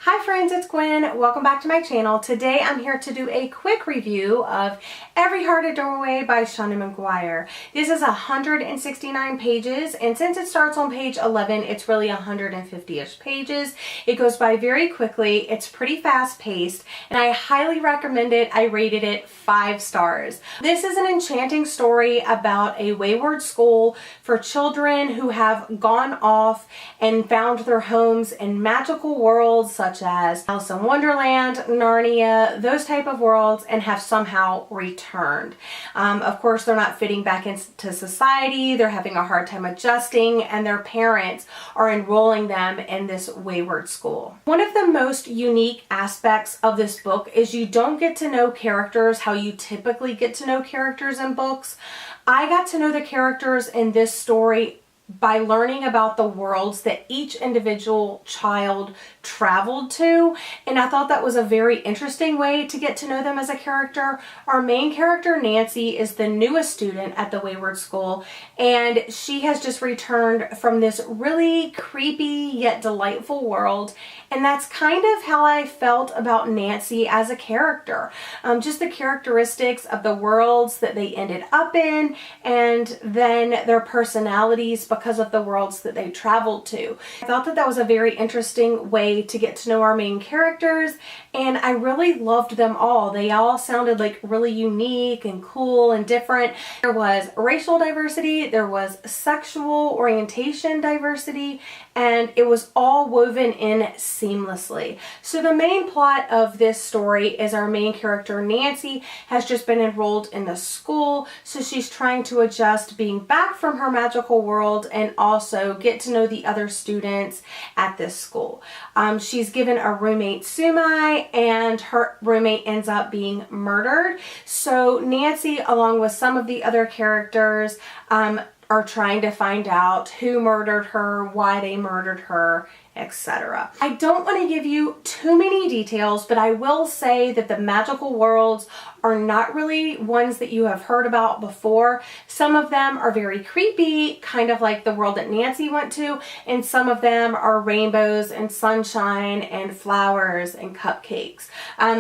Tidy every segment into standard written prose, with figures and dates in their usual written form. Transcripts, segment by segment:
Hi friends, it's Gwen. Welcome back to my channel. Today I'm here to do a quick review of Every Heart a Doorway by Seanan McGuire. This is 169 pages, and since it starts on page 11, it's really 150-ish pages. It goes by very quickly. It's pretty fast-paced, and I highly recommend it. I rated it 5 stars. This is an enchanting story about a wayward school for children who have gone off and found their homes in magical worlds such as Alice in Wonderland, Narnia, those type of worlds, and have somehow returned. Of course, they're not fitting back into society, they're having a hard time adjusting, and their parents are enrolling them in this wayward school. One of the most unique aspects of this book is you don't get to know characters how you typically get to know characters in books. I got to know the characters in this story by learning about the worlds that each individual child traveled to, and I thought that was a very interesting way to get to know them as a character. Our main character, Nancy, is the newest student at the Wayward School, and she has just returned from this really creepy yet delightful world, and that's kind of how I felt about Nancy as a character. Just the characteristics of the worlds that they ended up in, and then their personalities because of the worlds that they traveled to. I thought that that was a very interesting way to get to know our main characters, and I really loved them all. They all sounded like really unique and cool and different. There was racial diversity, there was sexual orientation diversity, and it was all woven in seamlessly. So the main plot of this story is our main character, Nancy, has just been enrolled in the school, so she's trying to adjust being back from her magical world and also get to know the other students at this school. She's given a roommate, Sumai, and her roommate ends up being murdered. So Nancy, along with some of the other characters, are trying to find out who murdered her, why they murdered her, etc. I don't want to give you too many details, but I will say that the magical worlds are not really ones that you have heard about before. Some of them are very creepy, kind of like the world that Nancy went to, and some of them are rainbows and sunshine and flowers and cupcakes.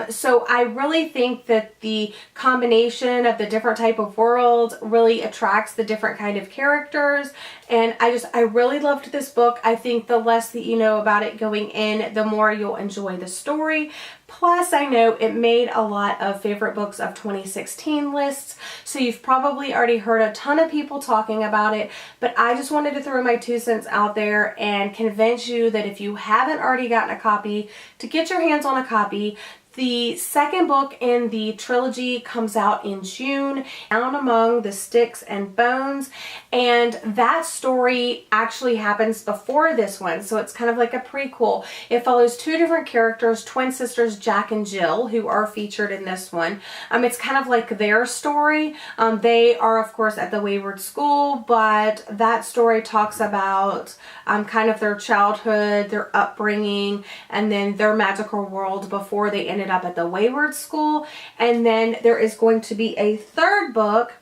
So I really think that the combination of the different type of worlds really attracts the different kind of characters, and I really loved this book. I think the less that you know about it going in, the more you'll enjoy the story. Plus, I know it made a lot of favorite books of 2016 lists, so you've probably already heard a ton of people talking about it, but I just wanted to throw my 2 cents out there and convince you that if you haven't already gotten a copy, to get your hands on a copy. The second book in the trilogy comes out in June, Down Among the Sticks and Bones, and that story actually happens before this one, so it's kind of like a prequel. It follows 2 different characters, twin sisters Jack and Jill, who are featured in this one. It's kind of like their story. They are, of course, at the Wayward School, but that story talks about kind of their childhood, their upbringing, and then their magical world before they ended up at the Wayward School. And then there is going to be a third book,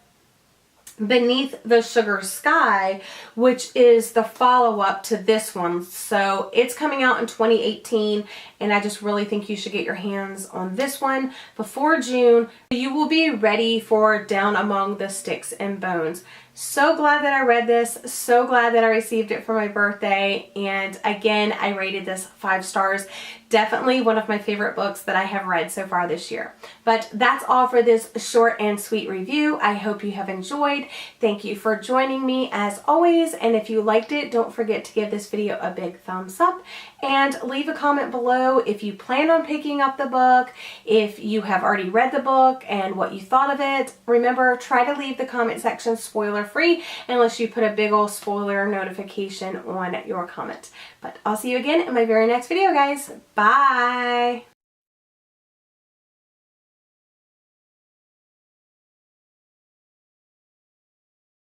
Beneath the Sugar Sky, which is the follow-up to this one. So it's coming out in 2018, and I just really think you should get your hands on this one before June. You will be ready for Down Among the Sticks and Bones. So glad that I read this, so glad that I received it for my birthday, and again, I rated this 5 stars. Definitely one of my favorite books that I have read so far this year. But that's all for this short and sweet review. I hope you have enjoyed. Thank you for joining me as always, and if you liked it, don't forget to give this video a big thumbs up and leave a comment below if you plan on picking up the book, if you have already read the book and what you thought of it. Remember, try to leave the comment section spoiler free unless you put a big old spoiler notification on your comment. But I'll see you again in my very next video, guys. Bye!